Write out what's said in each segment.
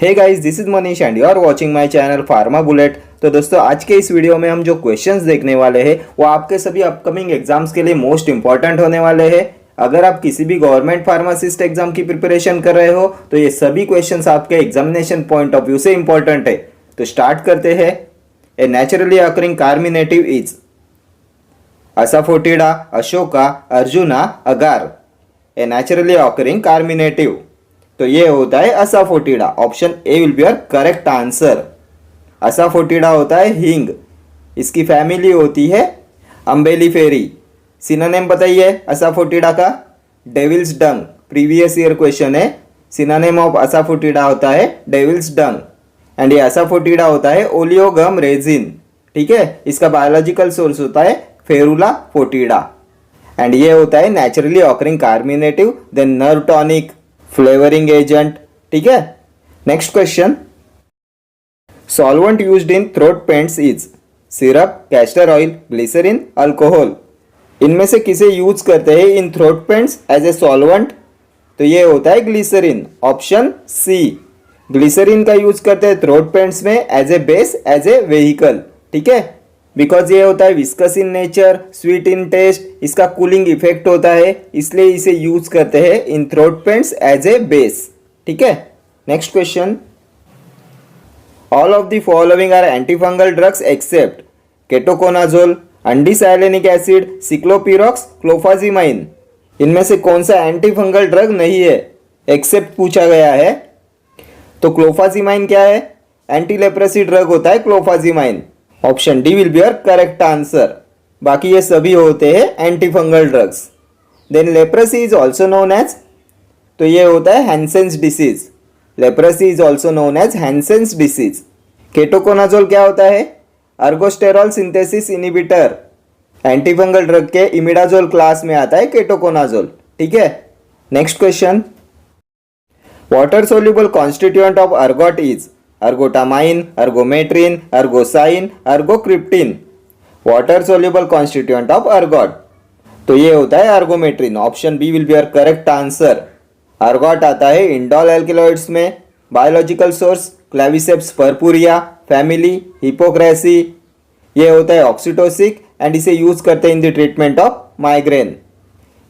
Hey guys, this is Manish and you are watching my channel Pharma Bullet. तो दोस्तों, आज के इस वीडियो में हम जो क्वेश्चंस देखने वाले हैं वो आपके सभी अपकमिंग एग्जाम्स के लिए मोस्ट इंपॉर्टेंट होने वाले हैं। अगर आप किसी भी गवर्नमेंट फार्मासिस्ट एग्जाम की प्रिपरेशन कर रहे हो तो ये सभी क्वेश्चंस आपके एग्जामिनेशन पॉइंट ऑफ व्यू से इंपॉर्टेंट है। तो स्टार्ट करते हैं। A naturally occurring carminative is asafoetida, Ashoka, Arjuna, agar. A naturally occurring carminative, तो ये होता है asafoetida. Option A will be your correct answer. Asafoetida होता है हींग, इसकी फैमिली होती है अम्बेलिफेरी। सिनोनिम बताइए असाफोटिडा का। डेविल्स डंग, प्रीवियस ईयर क्वेश्चन है। सिनोनिम ऑफ असाफोटिडा होता है डेविल्स डंग एंड ये असाफोटिडा होता है ओलियोगम रेजिन। ठीक है, इसका बायोलॉजिकल सोर्स होता है फेरुला फोटिडा एंड ये होता है naturally occurring carminative, then nerve tonic, flavouring agent. ठीक है, next question. Solvent used in throat paints is syrup, castor oil, glycerine, alcohol. इनमें से किसे यूज करते हैं in throat paints as a solvent? तो ये होता है ग्लिसरीन। ऑप्शन सी, ग्लिसरीन का यूज करते हैं थ्रोट पेंट्स में as a base, as a vehicle. ठीक है, बिकॉज ये होता है viscous in nature, sweet in taste, इसका कूलिंग इफेक्ट होता है, इसलिए इसे यूज करते हैं in throat paints as a base. ठीक है, next question. All of the following are antifungal drugs except ketoconazole, undecylenic acid, ciclopirox, clofazimine. इनमें से कौन सा एंटीफंगल ड्रग नहीं है एक्सेप्ट पूछा गया है? तो क्लोफाजिमाइन क्या है? एंटी लेप्रेसी ड्रग होता है clofazimine. Option D will be your correct answer. बाकी ये सभी होते हैं antifungal drugs. Then leprosy is also known as, तो ये होता है Hansen's disease. Leprosy is also known as Hansen's disease. Ketoconazole क्या होता है? Ergosterol synthesis inhibitor. Antifungal drug के इमिडाजोल क्लास में आता है केटोकोनाजोल। ठीक है, next question. Water soluble constituent of ergot is ergotamine, ergometrine, ergosine, ergocryptine. Water soluble constituent of ergot, तो ये होता है ergometrine. Option B will be your correct answer. Ergot आता है इंडोल एल्केलॉइड्स में। Biological source Claviceps purpurea, family Hypocreaceae. ये होता है ऑक्सीटोसिक एंड इसे यूज करते हैं in the treatment of migraine.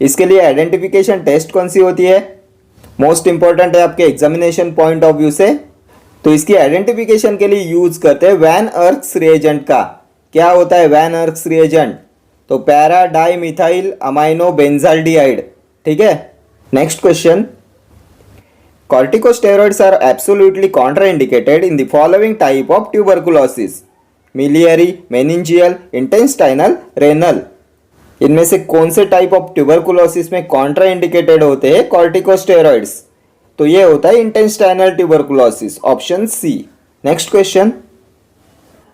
इसके लिए आइडेंटिफिकेशन टेस्ट कौन सी होती है? मोस्ट इंपॉर्टेंट है आपके एग्जामिनेशन पॉइंट ऑफ व्यू से। तो इसकी आइडेंटिफिकेशन के लिए यूज करते हैं वैन अर्क्स रिएजेंट का। क्या होता है वैन अर्क्स रिएजेंट? तो para di methyl amino benzaldehyde. ठीक है, next question. Corticosteroids are absolutely contraindicated in the following type of tuberculosis miliary, meningeal, intestinal, renal. इनमें से कौन से टाइप ऑफ ट्यूबरकुलोसिस में कॉन्ट्राइंडिकेटेड होते हैं कॉर्टिकोस्टेरॉइड्स? तो ये होता है intestinal tuberculosis. Option C. Next question.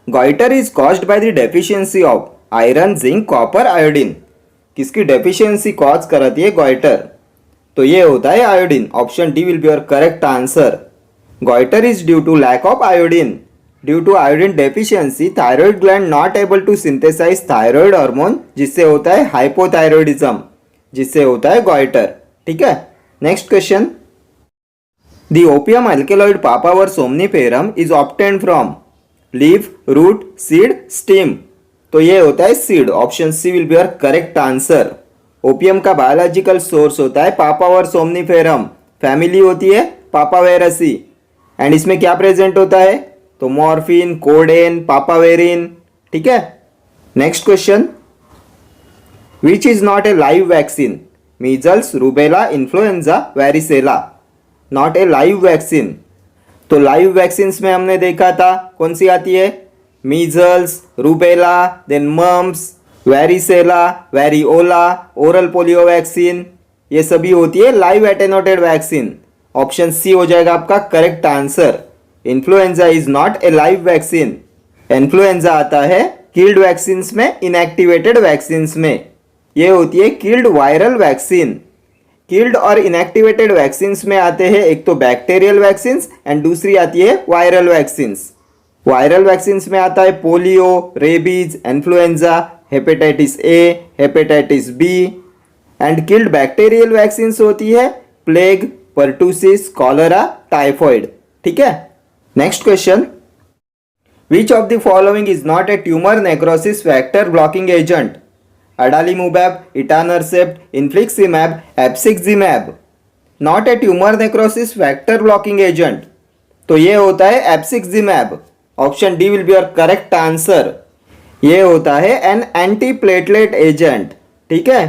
Goitre is caused by the deficiency of iron, zinc, copper, iodine. किसकी डेफिशिएंसी कॉज कराती है गॉइटर? तो ये होता है iodine. Option D will be your correct answer. Goitre is due to lack of iodine. Due to iodine deficiency thyroid gland not able to synthesise thyroid hormone, जिससे होता है हाइपोथायरॉयडिज्म, जिससे होता है गॉइटर। ठीक है, next question. The opium alkaloid Papaver somniferum is obtained from leaf, root, seed, stem. तो ये होता है seed. Option C will be your correct answer. Opium का बायोलॉजिकल सोर्स होता है पापावर सोमनीफेरम। फैमिली होती है पापावेरेसी एंड इसमें क्या प्रेजेंट होता है? तो मॉर्फिन, कोडेन, पापावेरिन। ठीक है, next question. Which is not a live vaccine? Measles, rubella, influenza, varicella. Not a live vaccine, तो लाइव वैक्सीन में हमने देखा था कौन सी आती है? Measles, rubella, then mumps, varicella, variola, oral polio vaccine. ये सभी होती है live attenuated vaccine. Option C हो जाएगा आपका correct answer. Influenza is not a live vaccine. Influenza आता है किल्ड वैक्सीन में, इनएक्टिवेटेड वैक्सीन में। ये होती है किल्ड वायरल वैक्सीन। किल्ड और इनएक्टिवेटेड वैक्सीन्स में आते हैं एक तो बैक्टीरियल वैक्सीन्स एंड दूसरी आती है वायरल वैक्सीन्स। वायरल वैक्सीन्स में आता है polio, rabies, influenza, hepatitis A, hepatitis B and killed bacterial vaccines होती है प्लेग, पर्टूसिस, कॉलरा, टाइफॉइड। ठीक है। Next question, which of the following is not a tumour necrosis factor blocking agent? Adalimumab, etanercept, infliximab, abciximab. Not a tumour necrosis factor blocking agent, तो ये होता है abciximab. Option D will be your correct answer. ये होता है an anti platelet agent, ठीक है।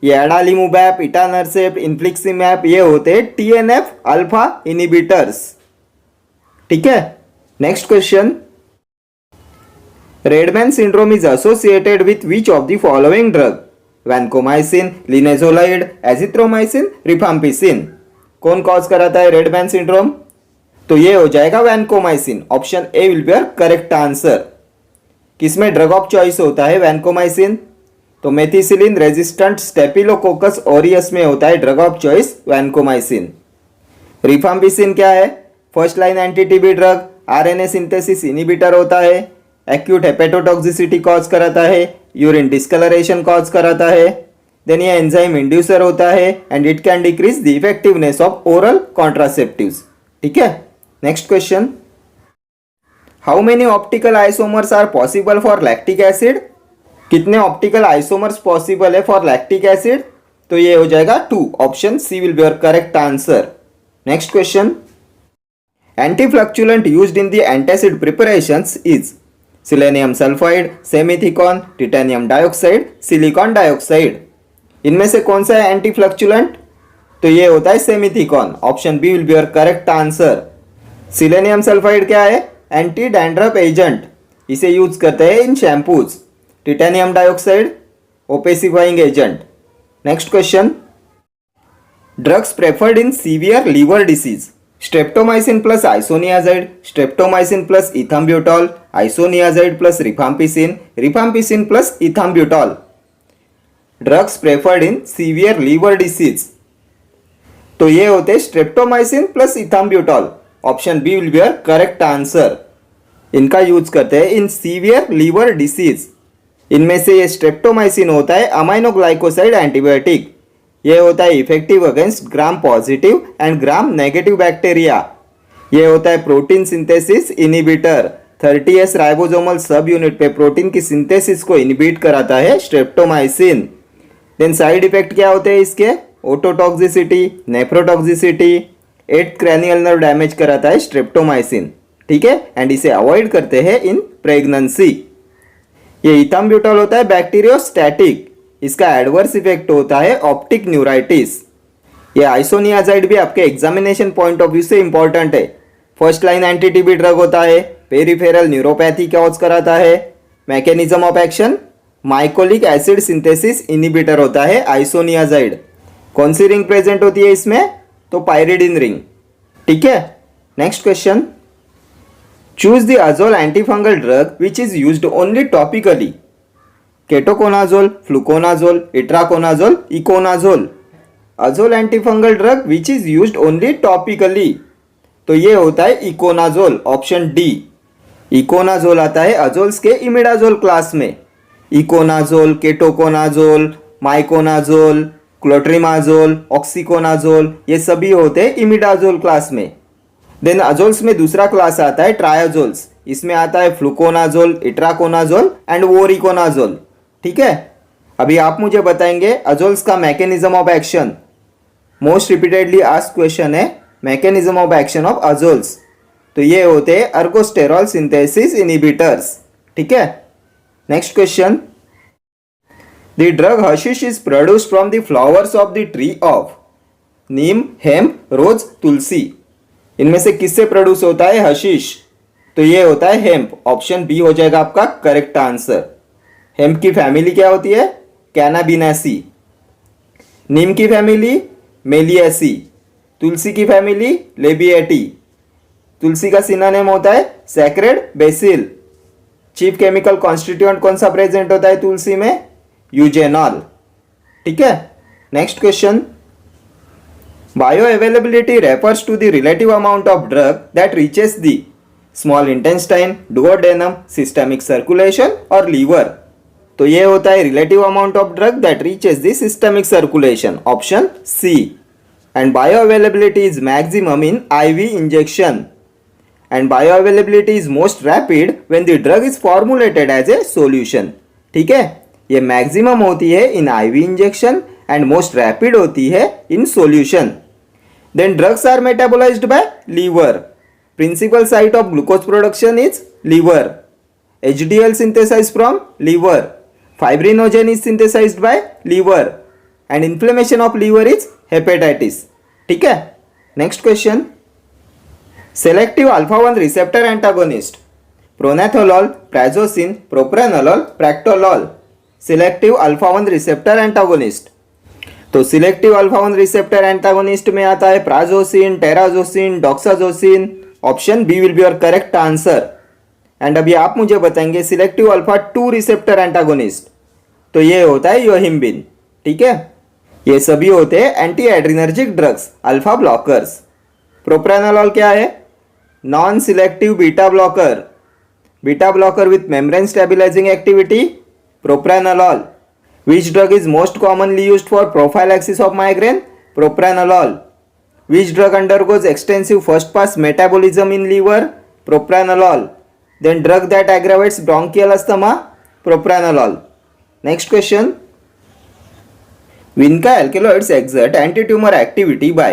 ये अडालीमुमैब, इटानरसेप्ट, इन्फ्लिक्सिमैब ये होते हैं टीएनएफ अल्फा इनिबिटर्स, ठीक है। Next question, red man syndrome is associated with which of the following drug? Vancomycin, linezolid, azithromycin, rifampicin. कौन कॉज कराता है रेडमैन सिंड्रोम? तो ये हो जाएगा vancomycin. Option A will be your correct answer. किसमें ड्रग ऑफ चॉइस होता है वैनकोमाइसिन? तो मेथिसिलिन रेजिस्टेंट स्टेफिलोकोकस ऑरियस में होता है drug of choice vancomycin. Rifampicin क्या है? First line anti TB drug, RNA synthesis inhibitor होता है, एक्यूट हेपेटोटॉक्सिसिटी कॉज कराता है, यूरिन डिस्कलरेशन कॉज कराता है, देन ये एंजाइम इंड्यूसर होता है and it can decrease the effectiveness of oral contraceptives, ठीक है। Next question, how many optical isomers are possible for lactic acid? कितने ऑप्टिकल आइसोमर्स पॉसिबल है फॉर लैक्टिक एसिड? तो ये हो जाएगा 2। Option C will be your correct answer. Next question, antiflatulent used in the antacid preparations is selenium sulphide, simethicone, titanium dioxide, silicon dioxide. इनमें से कौन सा है एंटीफ्लक्चुलेंट? तो ये होता है simethicone. Option B will be your correct answer. Selenium sulphide क्या है? एंटी डैंड्रफ एजेंट, इसे यूज करते हैं in shampoos. Titanium dioxide opacifying agent. Next question, drugs preferred in severe liver disease? Streptomycin plus isoniazid, streptomycin plus ethambutol, isoniazid plus rifampicin, rifampicin plus ethambutol. Drugs preferred in severe liver disease, तो ये होते streptomycin plus ethambutol. Option B will be your correct answer. इनका use करते हैं इन severe liver disease. इनमें से ये streptomycin होता है अमाइनोग्लाइकोसाइड एंटीबायोटिक। ये होता है effective against gram positive and gram negative bacteria. ये होता है protein synthesis inhibitor. 30S ribosomal सब यूनिट पे प्रोटीन की सिंथेसिस को इनिबिट कराता है स्ट्रेप्टोमाइसिन। देन साइड इफेक्ट क्या होते हैं इसके? Ototoxicity, nephrotoxicity, 8th cranial nerve damage कराता है स्ट्रेप्टोमाइसिन, ठीक है। एंड इसे अवॉइड करते हैं इन प्रेगनेंसी। ये इथाम्ब्यूटॉल होता है बैक्टीरियोस्टैटिक, इसका एडवर्स इफेक्ट होता है ऑप्टिक न्यूराइटिस। ये आइसोनियाजाइड भी आपके एग्जामिनेशन पॉइंट ऑफ व्यू से इंपॉर्टेंट है। First line anti TB drug होता है, पेरिफेरल न्यूरोपैथी कॉज कराता है। Mechanism of action, mycolic acid synthesis inhibitor होता है आइसोनियाजाइड। कौन सी रिंग प्रेजेंट होती है इसमें? तो पायरिडिन रिंग, ठीक है। Next question, choose the azole antifungal drug which is used only topically? Ketoconazole, fluconazole, itraconazole, econazole. Azole antifungal drug which is used only topically, तो ये होता है इकोनाजोल। Option D. इकोनाजोल आता है अजोल्स के इमिडाजोल क्लास में। Econazole, ketoconazole, miconazole, clotrimazole, oxiconazole ये सभी होते हैं इमिडाजोल क्लास में। देन अजोल्स में दूसरा क्लास आता है ट्रायाजोल्स। इसमें आता है फ्लुकोनाजोल, इट्राकोनाजोल एंड वोरिकोनाजोल, ठीक है। अभी आप मुझे बताएंगे अजोल्स का mechanism of action. Most repeatedly asked question है mechanism of action of azoles. तो ये होते हैं अर्गोस्टेरॉल सिंथेसिस इनिबिटर्स, ठीक है। Next question, the drug hashish is produced from the flowers of the tree of? Neem, hemp, rose, tulsi. इनमें से किससे प्रोड्यूस होता है हशीश? तो ये होता है हेम्प। ऑप्शन बी हो जाएगा आपका करेक्ट आंसर। हेम्प की फैमिली क्या होती है? कैनाबिनेसी। नीम की फैमिली मेलिएसी। तुलसी की फैमिली लेबिएटी। तुलसी का सिनोनिम होता है sacred BECIL. Chief chemical constituent कौन सा प्रेजेंट होता है तुलसी में? यूजेनॉल, ठीक है। Next question, bioavailability refers to the relative amount of drug that reaches the small intestine, duodenum, systemic circulation और लीवर। तो ये होता है relative amount of drug that reaches the systemic circulation. Option C. And bioavailability is maximum in IV injection. And bioavailability is most rapid when the drug is formulated as a solution. ठीक है, ये maximum होती है in IV injection and most rapid होती है in solution. Then drugs are metabolised by liver. Principal site of glucose production is liver. HDL synthesized from liver. Fibrinogen is synthesized by liver. And inflammation of liver is hepatitis. ठीक है, next question. Selective alpha 1 receptor antagonist, pronethalol, prazosin, propranolol, practolol. Selective alpha 1 receptor antagonist, तो selective alpha 1 receptor antagonist में आता है prazosin, terazosin, doxazosin. Option B will be your correct answer. And अभी आप मुझे बताएंगे सिलेक्टिव अल्फा 2 रिसेप्टर एंटागोनिस्ट, तो ये होता है योहिम्बिन। ठीक है, ये सभी होते हैं anti adrenergic drugs, alpha blockers. Propranolol क्या है? Non selective beta blocker. Beta blocker with membrane stabilising activity, propranolol. Which drug is most commonly used for prophylaxis of migraine? Propranolol. Which drug undergoes extensive first pass metabolism in liver? Propranolol. Then drug that aggravates bronchial asthma? Propranolol. Next question. Vinca alkaloids exert antitumor activity by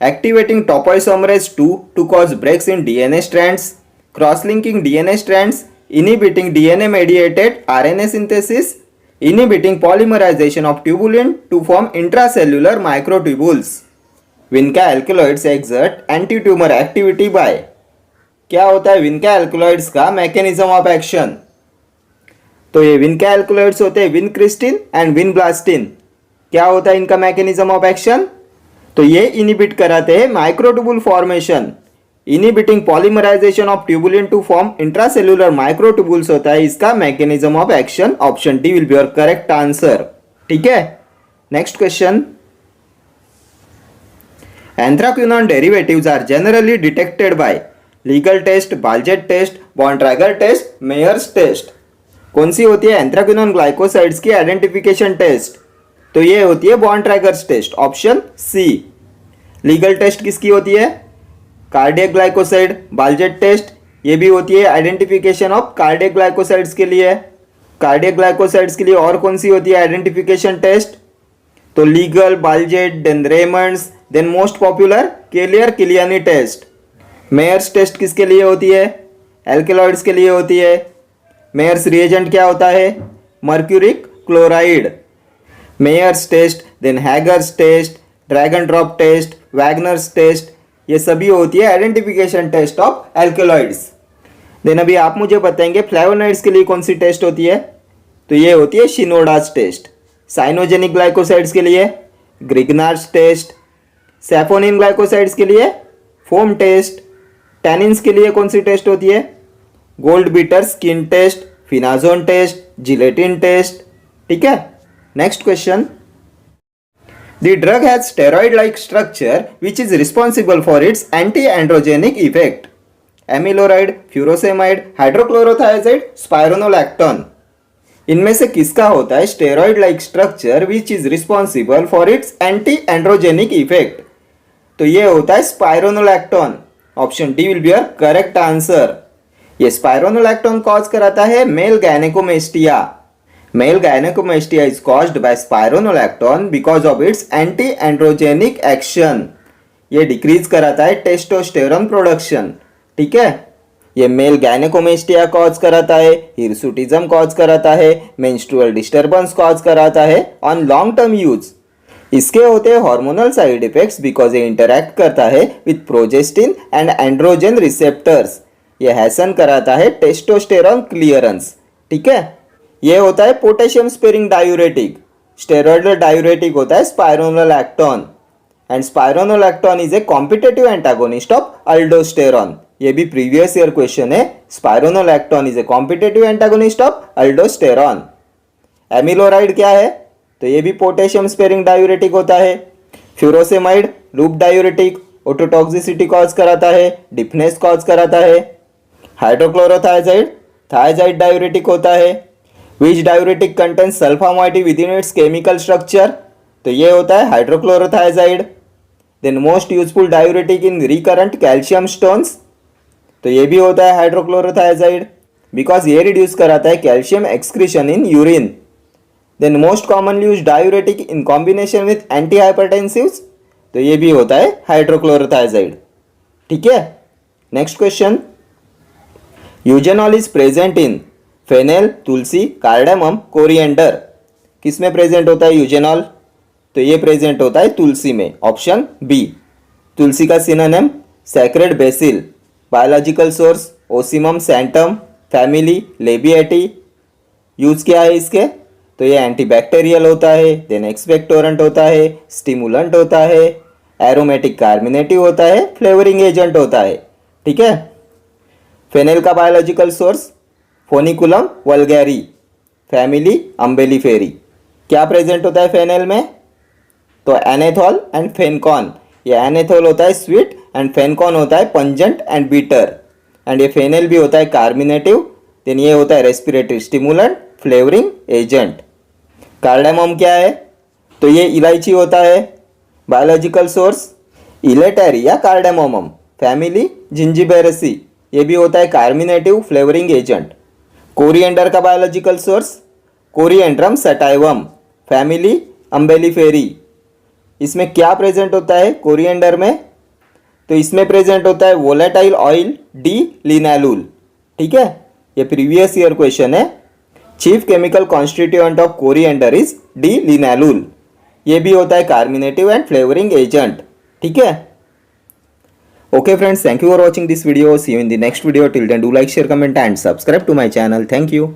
activating topoisomerase 2 to cause breaks in DNA strands, cross-linking DNA strands, inhibiting DNA-mediated RNA synthesis, inhibiting polymerization of tubulin to form intracellular microtubules. Vinca alkaloids exert antitumor activity by, क्या होता है विनका alkaloids का mechanism of action? तो ये विनका alkaloids होते हैं vincristine and vinblastine. क्या होता है इनका मैकेनिज्म ऑफ एक्शन? तो ये इनिबिट कराते हैं microtubule formation, inhibiting polymerisation of tubulin to form intracellular microtubules होता है इसका mechanism of action. Option D will be your correct answer. ठीक है, next question. Anthraquinone derivatives are generally detected by Legal test, Baljet test, Borntrager test, Mayer's test. कौन सी होती है anthraquinone glycosides की आइडेंटिफिकेशन टेस्ट? तो ये होती है Borntrager's test, option C. Legal test किसकी होती है? Cardiac glycoside. बालजेट टेस्ट ये भी होती है आइडेंटिफिकेशन ऑफ कार्डियक ग्लाइकोसाइड्स के लिए। कार्डियक ग्लाइकोसाइड्स के लिए और कौन सी होती है आइडेंटिफिकेशन टेस्ट? तो Legal, Baljet, then Raymond's, then most popular Keller Kiliani test. Mayer's test किसके लिए होती है? एल्केलॉइड्स के लिए होती है। मेयर्स रिएजेंट क्या होता है? Mercuric chloride. Mayer's test, then Hager's test, Dragendorff test, Wagner's test, ये सभी होती है identification test of alkaloids. Then अभी आप मुझे बताएंगे फ्लेवोनॉइड्स के लिए कौन सी टेस्ट होती है? तो ये होती है शिनोडास टेस्ट। साइनोजेनिक ग्लाइकोसाइड्स के लिए ग्रिग्नार्स टेस्ट। सैफोनिन ग्लाइकोसाइड्स के लिए फोम टेस्ट। टैनिन्स के लिए कौन सी टेस्ट होती है? Gold beater skin test, phenazone test, gelatin test. ठीक है, next question. The drug has steroid like structure which is responsible for its anti androgenic effect. Amiloride, furosemide, hydrochlorothiazide, spironolactone. इनमें से किसका होता है steroid like structure which is responsible for its anti androgenic effect? तो ये होता है spironolactone. Option D will be your correct answer. ये स्पाइरोनोलैक्टोन कॉज कराता है male gynaecomastia. Mail gynaecomastia is caused bye spironolactone because of its anti androgenic action. ये decrease कराता है टेस्टोस्टेरोन प्रोडक्शन। ठीक है, ये मेल गायनेकोमेस्टिया कॉज कराता है, हिरसुटिज्म कॉज कराता है, मेंस्ट्रुअल डिस्टर्बेंस कॉज कराता है ऑन लॉन्ग टर्म यूज। इसके होते हैं हार्मोनल साइड इफेक्ट्स बिकॉज ये इंटरैक्ट करता है with progestin and androgen receptors. ये हैसन कराता है टेस्टोस्टेरोन क्लियरेंस। ठीक है, ये होता है potassium sparing diuretic. Steroidal diuretic होता है spironolactone and spironolactone is a competitive antagonist of अल्डोस्टेरोन। ये भी प्रीवियस ईयर क्वेश्चन है। Spironolactone is a competitive antagonist of अल्डोस्टेरोन। Amiloride क्या है? तो ये भी पोटेशियम स्पेरिंग डायूरेटिक होता है। Furosemide loop diuretic, ototoxicity cause कराता है, डिफनेस कॉज कराता है। हाइड्रोक्लोरोथायाजाइड थायाजाइड डायूरेटिक होता है। Which diuretic contains sulpha moiety within its chemical structure? तो ये होता है hydrochlorothiazide. Then most useful diuretic in recurrent calcium stones? तो ये भी होता है हाइड्रोक्लोरोथायाजाइड, बिकॉज ये रिड्यूस कराता है calcium excretion in urine. Then most commonly use diuretic in combination with anti hypertensives, तो ये भी होता है हाइड्रोक्लोरोथायाजाइड। ठीक है, next question, eugenol is present in fennel, tulsi, cardamom, coriander. किस में प्रेजेंट होता है यूजेनॉल? तो ये प्रेजेंट होता है तुलसी में, ऑप्शन बी। तुलसी का synonym sacred basil. Biological source Ocimum sanctum, family Labiatae. Use क्या है इसके? तो ये एंटीबैक्टीरियल होता है, देन एक्सपेक्टोरेंट होता है, स्टिमुलेंट होता है, एरोमेटिक कार्मिनेटिव होता है, फ्लेवरिंग एजेंट होता है। ठीक है, फेनेल का बायोलॉजिकल सोर्स फोनिकुलम वल्गैरी, फैमिली अम्बेलिफेरी। क्या प्रेजेंट होता है फेनेल में? तो एनेथॉल एंड फेनकॉन। ये एनेथॉल होता है स्वीट एंड फेनकॉन होता है पंजेंट एंड बीटर। एंड ये फेनेल भी होता है कार्मिनेटिव, देन ये होता है respiratory stimulant, flavouring agent. Cardamom क्या है? तो ये इलायची होता है। Biological source Elettaria cardamomum, family Zingiberaceae. ये भी होता है कार्मिनेटिव, फ्लेवरिंग एजेंट। कोरिएंडर का biological source Coriandrum sativum, family Umbelliferae. इसमें क्या प्रेजेंट होता है कोरिएंडर में? तो इसमें प्रेजेंट होता है वोलेटाइल ऑयल डी लिनालुल। ठीक है, ये प्रीवियस ईयर क्वेश्चन है। Chief chemical constituent of coriander is D linalool. ये भी होता है कार्मिनेटिव एंड फ्लेवरिंग एजेंट। ठीक है, okay friends, thank you for watching this video. See you in the next video. Till then, do like, share, comment and subscribe to my channel. Thank you.